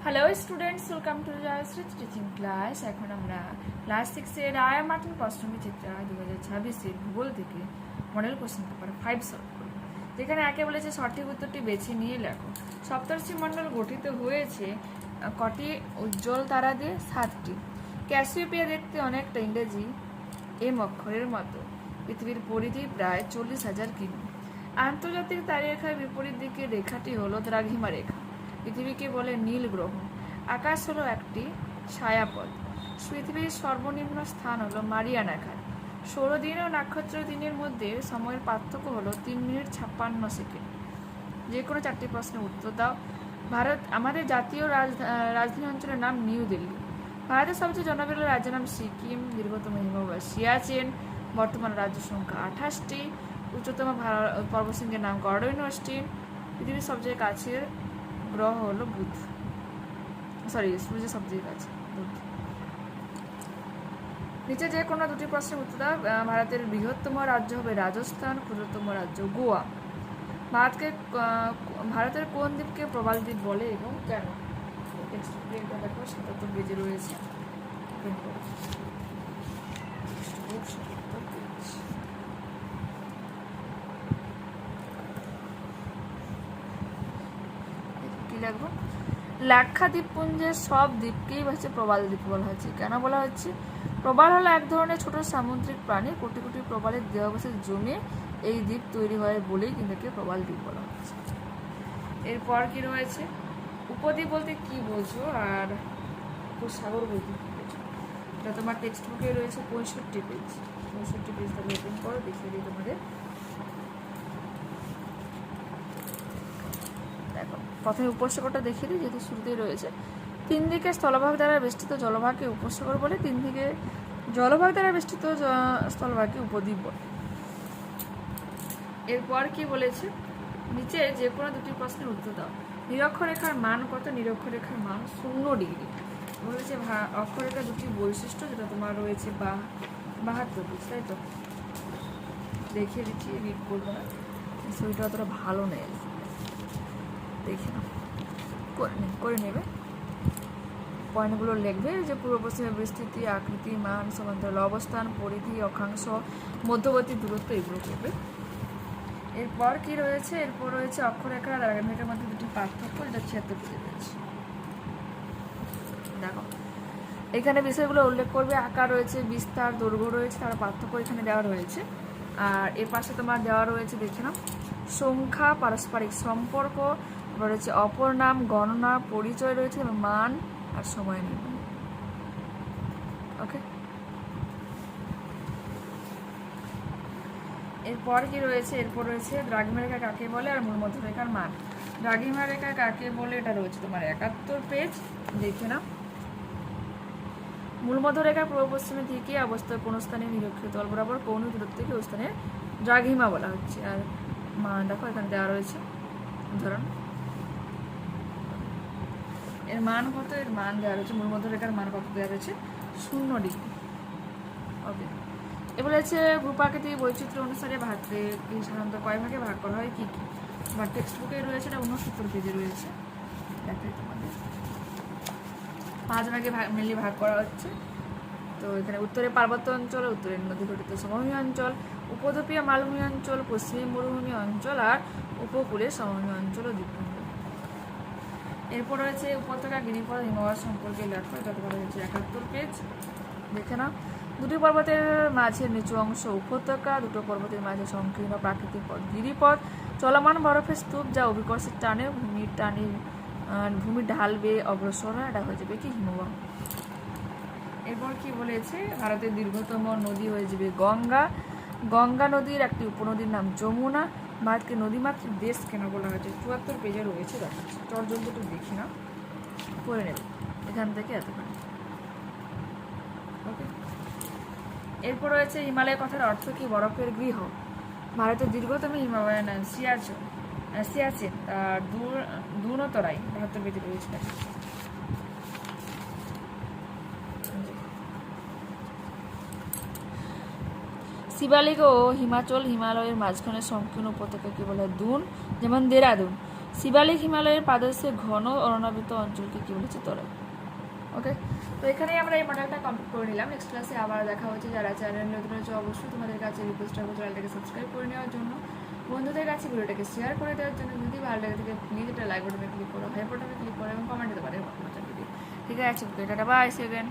Hello students, welcome to Joyshree teaching class. এখন আমরা class 6 এর রায়া মার্টিন পশ্চিমী চিত্রা 2026 ভূগোল থেকে মডেল কোশ্চেন পেপার 5 সলভ করব, যেখানে একে বলেছে সঠিক উত্তরটি বেছে নিয়ে লেখো। সপ্তর্ষি মণ্ডল গঠিত হয়েছে কটি উজ্জ্বল তারা দিয়ে? 7টি। ক্যাসিওপিয়া দেখতে অনেকটা ইংরেজি এম অক্ষরের মতো। পৃথিবীর পরিধি প্রায় 40,000 কিমি। আন্তর্জাতিক তারিরেখার বিপরীত দিকের রেখাটি হলো দ্রাঘিমা রেখা। পৃথিবীকে বলে নীল গ্রহ। আকাশ হলো একটি ছায়াপথ। পৃথিবীর সর্বনিম্ন স্থান হলো মারিয়ানা খাল। সৌরদিন ও নক্ষত্র দিনের মধ্যে সময়ের পার্থক্য হলো 3 মিনিট 56 সেকেন্ড। যে কোনো 4টি প্রশ্নের উত্তর দাও। আমাদের জাতীয় রাজধানী অঞ্চলের নাম নিউ দিল্লি। ভারতের সবচেয়ে জনবহুল রাজ্যের নাম সিকিম। দীর্ঘতম হিমবাহ সিয়াচেন। বর্তমান রাজ্য সংখ্যা 28টি। উচ্চতম পর্বতশৃঙ্গের নাম গড়ওয়েন অস্টিন। পৃথিবীর সবচেয়ে কাছের গ্রহ হলো বুধ, সূর্যের সবচেয়ে কাছে বুধ। নিচে যে কোনো দুটি প্রশ্নের উত্তর দাও। ভারতের বৃহত্তম রাজ্য হবে রাজস্থান, ক্ষুদ্রতম রাজ্য গোয়া। ভারতের কোন দ্বীপকে প্রবাল দ্বীপ বলে এবং কেন? দেখো 77 পেজে রয়েছে। কি লিখবো? লাক্ষাদ্বীপপুঞ্জের সব দ্বীপকেই হচ্ছে প্রবাল দ্বীপ বলা হচ্ছে। কেন বলা হচ্ছে? প্রবাল হলো এক ধরনের ছোট সামুদ্রিক প্রাণী। কোটি কোটি প্রবালের দেহাবশেষ জমে এই দ্বীপ তৈরি হয় বলেই কিন্তু প্রবাল দ্বীপ বলা হচ্ছে। এরপর কি রয়েছে? উপদ্বীপ বলতে কি বোঝো আর উপসাগর বলতে কি বোঝো? এটা তোমার টেক্সট বুকে রয়েছে 65 পেজ। 65 পেজ তাহলে ওপেন করো, দেখিয়ে দিই তোমাদের। দেখো, প্রথমে উপসাগরটা দেখিয়ে দিই, যেহেতু শুরুতেই রয়েছে। 3 দিকে স্থলভাগ দ্বারা বেষ্টিত জলভাগকে উপসাগর বলে। 3 দিকে জলভাগ দ্বারা বেষ্টিত স্থলভাগকে উপদ্বীপ বলে। এরপর কি বলেছে? নিচে যে কোনো দুটি প্রশ্নের উত্তর দাও। নিরক্ষরেখার মান কত? নিরক্ষরেখার মান 0 ডিগ্রি। বলেছে অক্ষরেখা দুটি বৈশিষ্ট্য, যেটা তোমার রয়েছে 72 পিস, তাই তো? দেখিয়ে দিচ্ছি, রিড করবো না, ছবিটা অতটা ভালো নেই, দেখে না, করে নেবে। পয়েন্টগুলো লিখবে যে পূর্ব পশ্চিমে বিস্তৃতি, আকৃতি, মান, সমান্তরাল অবস্থান, পরিধি, অক্ষাংশ, মধ্যবর্তী দূরত্ব, এগুলো করবে। এরপর কি রয়েছে? এরপর রয়েছে অক্ষরেখা আর রেখার মধ্যে দুটি পার্থক্য, এটা 76 পেজে রয়েছে। দেখো, এখানে বিষয়গুলো উল্লেখ করবে। আকার রয়েছে, বিস্তার, দৈর্ঘ্য রয়েছে, তার পার্থক্য এখানে দেওয়া রয়েছে। আর এর পাশে তোমার দেওয়া রয়েছে, দেখে নাও, সংখ্যা, পারস্পরিক সম্পর্ক, রয়েছে অপর নাম, গণনা, পরিচয় রয়েছে, মান আর সময় নির্ণয়। ওকে, এরপর কি রয়েছে? এরপর রয়েছে দ্রাঘিমা রেখা কাকে বলে আর মূল মধ্যরেখার মান। দ্রাঘিমা রেখা কাকে বলে, এটা রয়েছে তোমার 71 পেজ, দেখে নাও। মূল মধ্যরেখার পূর্ব পশ্চিমে দিকে অবস্থিত কোন স্থানে নিরক্ষীয় তল বরাবর কোন দূরত্ব থেকে ওই স্থানে দ্রাঘিমা বলা হচ্ছে। আর মান দেখো এখানে দেওয়া রয়েছে, ধরুন এর মান কত? এর মান দেওয়া রয়েছে, মূল মধ্যরেখার মান কত দেওয়া রয়েছে? 0 ডিগ্রি। ওকে, এবার হচ্ছে ভূপ্রাকৃতিক বৈচিত্র্য অনুসারে ভাগকে সাধারণত কয় ভাগে ভাগ করা হয়, কি কি? আমার টেক্সট বুকে রয়েছে, এটা 69 পেজে রয়েছে। দেখাই তোমাদের, 5 ভাগে মেনলি ভাগ করা হচ্ছে। তো এখানে উত্তরে পার্বত্য অঞ্চল, উত্তরে নদী গঠিত সমভূমি অঞ্চল, উপদ্বীপীয় মালভূমি অঞ্চল, পশ্চিমে মরুভূমি অঞ্চল আর উপকূলে সমভূমি অঞ্চল ও দ্বীপপুঞ্জ। এরপর রয়েছে উপত্যকা, গিরিপথ, হিমবাহ সম্পর্কে লেখো, এটা তোমার হচ্ছে 71 পেজ, দেখে নাও। দুটি পর্বতের মাঝে নিচু অংশ উপত্যকা, দুটো পর্বতের মাঝে সংকীর্ণ প্রাকৃতিক পথ গিরিপথ, চলমান বরফের স্তূপ যা অভিকর্ষের টানে ভূমি ঢাল বেয়ে অগ্রসর হয়, এটা হয়ে যাবে কি হিমবাহ। এরপর কি বলেছে? ভারতের দীর্ঘতম নদী হয়ে যাবে গঙ্গা। গঙ্গা নদীর একটি উপনদীর নাম যমুনা। ভারতকে নদীমাতৃক দেশ কেন বলা হয়েছে? 74 পেজে রয়েছে, দেখাচ্ছে। চটজলদি দেখি না, পড়ে নেবে এখান থেকে এতখানি। ওকে, এরপর রয়েছে হিমালয় কথার অর্থ কি? বরফের গৃহ। ভারতের দীর্ঘতম হিমালয় নাম সিয়াচেন, তার দূরতরাই 72 পেজে রয়েছে। শিবালিক ও হিমালয়ের মাঝখানে সংকীর্ণ উপত্যকাকে বলা হয় দুন, যেমন দেরাদুন। শিবালিক হিমালয়ের পাদদেশে ঘন অরণ্যাবৃত অঞ্চলকে কি বলেছে তরাই। ওকে, তো এখানেই আমরা এই মডেলটা কমপ্লিট করে নিলাম। নেক্সট ক্লাসে আবার দেখা হচ্ছে। যারা চ্যানেল নতুন হচ্ছে অবশ্যই তোমাদের কাছে রিকোয়েস্ট করবো চ্যানেলটাকে সাবস্ক্রাইব করে নেওয়ার জন্য, বন্ধুদের কাছে ভিডিওটাকে শেয়ার করে দেওয়ার জন্য। যদি ভালো লাগে থাকে প্লিজ এটা লাইক বাটনে ক্লিক করো, হাই বাটনে ক্লিক করো এবং কমেন্ট দিতে পারো। ঠিক আছে, tata bye, see you again.